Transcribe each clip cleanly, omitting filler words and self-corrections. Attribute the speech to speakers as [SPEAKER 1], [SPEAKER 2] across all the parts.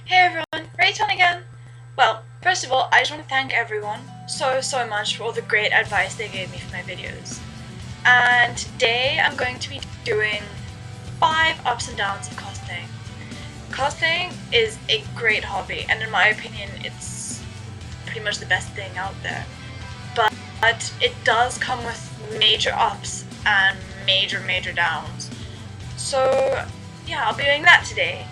[SPEAKER 1] Hey everyone, Rayton again! Well, first of all, I just want to thank everyone so much for all the great advice they gave me for my videos. And today I'm going to be doing 5 ups and downs of cosplaying. Cosplaying is a great hobby, and in my opinion it's pretty much the best thing out there. But it does come with major ups and major downs. So yeah, I'll be doing that today.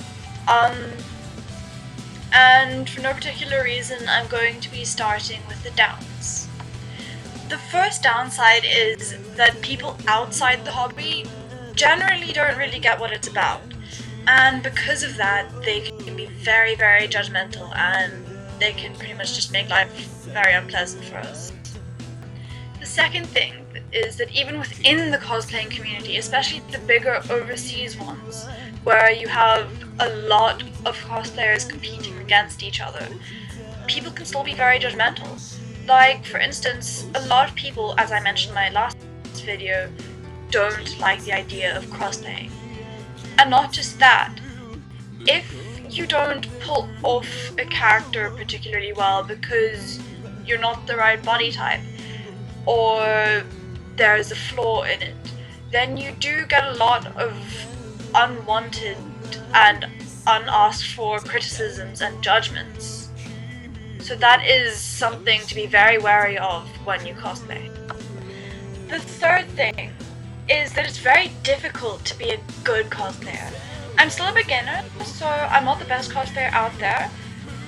[SPEAKER 1] And for no particular reason, I'm going to be starting with the downs. The first downside is that people outside the hobby generally don't really get what it's about, and because of that, they can be very judgmental, and they can pretty much just make life very unpleasant for us. The second thing is that even within the cosplaying community, especially the bigger overseas ones, where you have a lot of cosplayers competing against each other, people can still be very judgmental. Like, for instance, a lot of people, as I mentioned in my last video, don't like the idea of cosplaying. And not just that, if you don't pull off a character particularly well because you're not the right body type, or there's a flaw in it, then you do get a lot of unwanted and unasked for criticisms and judgments. So that is something to be very wary of when you cosplay. The third thing is that it's very difficult to be a good cosplayer. I'm still a beginner, so I'm not the best cosplayer out there,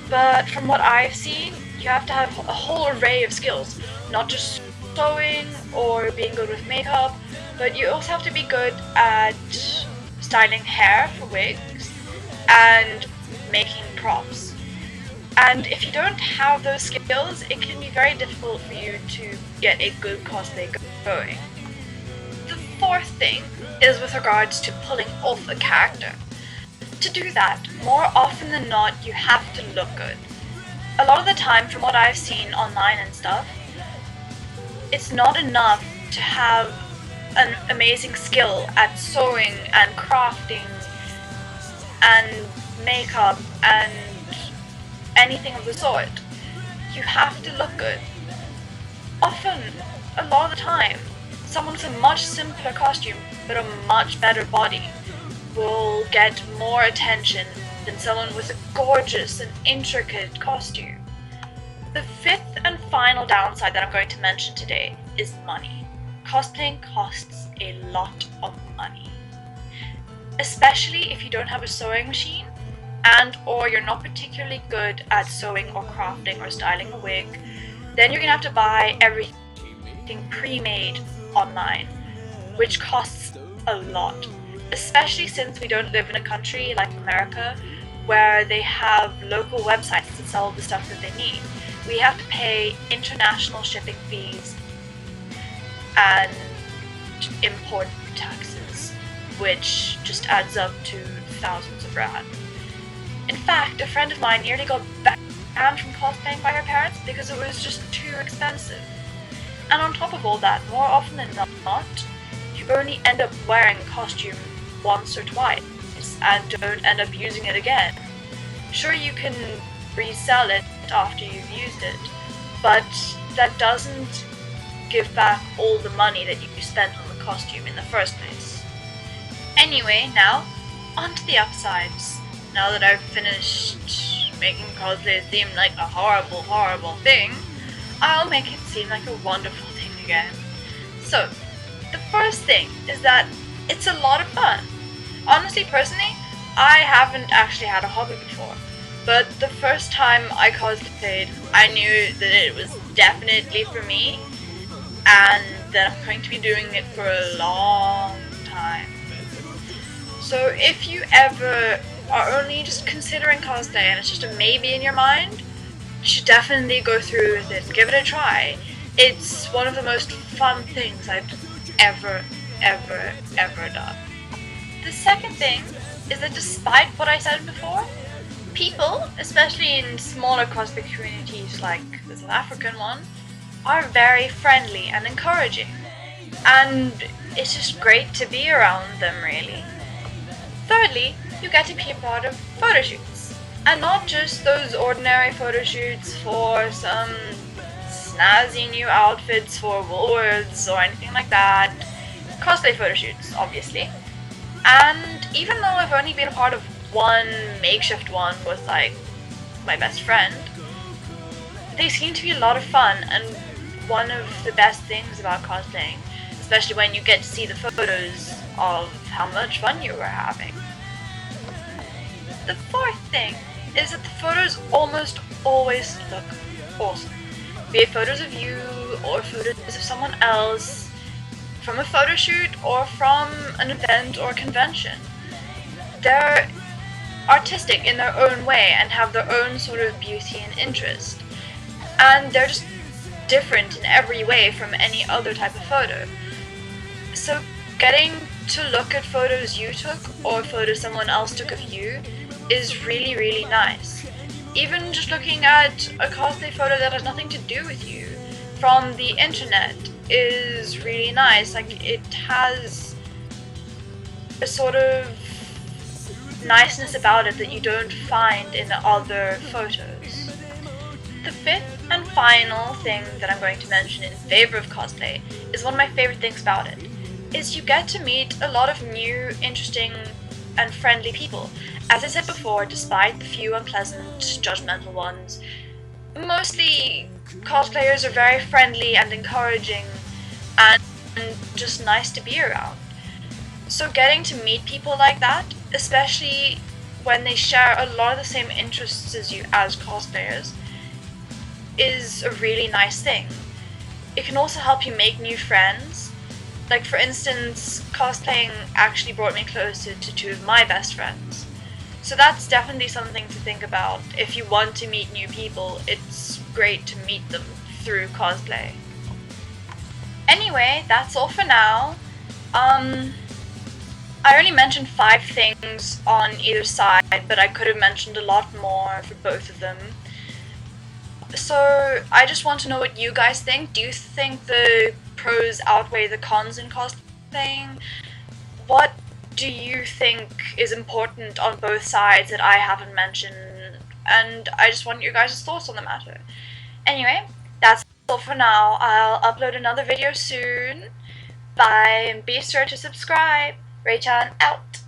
[SPEAKER 1] but from what I've seen, you have to have a whole array of skills, not just sewing or being good with makeup, but you also have to be good at styling hair for wigs and making props. And if you don't have those skills, it can be very difficult for you to get a good cosplay going. The fourth thing is with regards to pulling off a character. To do that, more often than not, you have to look good. A lot of the time, from what I've seen online and stuff, it's not enough to have an amazing skill at sewing and crafting and makeup and anything of the sort. You have to look good. Often, a lot of the time, someone with a much simpler costume but a much better body will get more attention than someone with a gorgeous and intricate costume. The fifth and final downside that I'm going to mention today is money. Cosplaying costs a lot of money. Especially if you don't have a sewing machine and or you're not particularly good at sewing or crafting or styling a wig, then you're gonna have to buy everything pre-made online, which costs a lot. Especially since we don't live in a country like America where they have local websites that sell the stuff that they need. We have to pay international shipping fees and import taxes, which just adds up to thousands of rand. In fact, a friend of mine nearly got banned from cosplaying by her parents because it was just too expensive. And on top of all that, more often than not, you only end up wearing a costume once or twice and don't end up using it again. Sure, you can resell it after you've used it, but that doesn't give back all the money that you spent on the costume in the first place. Anyway, now, on to the upsides. Now that I've finished making cosplay seem like a horrible thing, I'll make it seem like a wonderful thing again. So, the first thing is that it's a lot of fun. Honestly, personally, I haven't actually had a hobby before, but the first time I cosplayed, I knew that it was definitely for me, and that I'm going to be doing it for a long time. So if you ever are only just considering cosplay and it's just a maybe in your mind, you should definitely go through with it and give it a try. It's one of the most fun things I've ever done. The second thing is that despite what I said before, people, especially in smaller cosplay communities like the South African one, are very friendly and encouraging. And it's just great to be around them, really. Thirdly, you get to be a part of photo shoots. And not just those ordinary photo shoots for some snazzy new outfits for Woolworths or anything like that. Cosplay photo shoots, obviously. And even though I've only been a part of one makeshift one with like my best friend, they seem to be a lot of fun and one of the best things about cosplaying, especially when you get to see the photos of how much fun you were having. The fourth thing is that the photos almost always look awesome. Be it photos of you or photos of someone else, from a photo shoot or from an event or convention. They're artistic in their own way and have their own sort of beauty and interest. And they're just different in every way from any other type of photo. So getting to look at photos you took or photos someone else took of you is really, really nice. Even just looking at a cosplay photo that has nothing to do with you from the internet is really nice. Like, it has a sort of niceness about it that you don't find in other photos. The fifth and final thing that I'm going to mention in favor of cosplay is one of my favorite things about it, is you get to meet a lot of new, interesting, and friendly people. As I said before, despite the few unpleasant, judgmental ones, mostly cosplayers are very friendly and encouraging and just nice to be around. So getting to meet people like that, especially when they share a lot of the same interests as you as cosplayers, is a really nice thing. It can also help you make new friends. Like, for instance, cosplaying actually brought me closer to two of my best friends. So that's definitely something to think about. If you want to meet new people, it's great to meet them through cosplay. Anyway, that's all for now. I only mentioned 5 things on either side, but I could have mentioned a lot more for both of them. So I just want to know what you guys think. Do you think the pros outweigh the cons in cosplaying? What do you think is important on both sides that I haven't mentioned? And I just want your guys' thoughts on the matter. Anyway, that's all for now. I'll upload another video soon. Bye, and be sure to subscribe. Raychan out.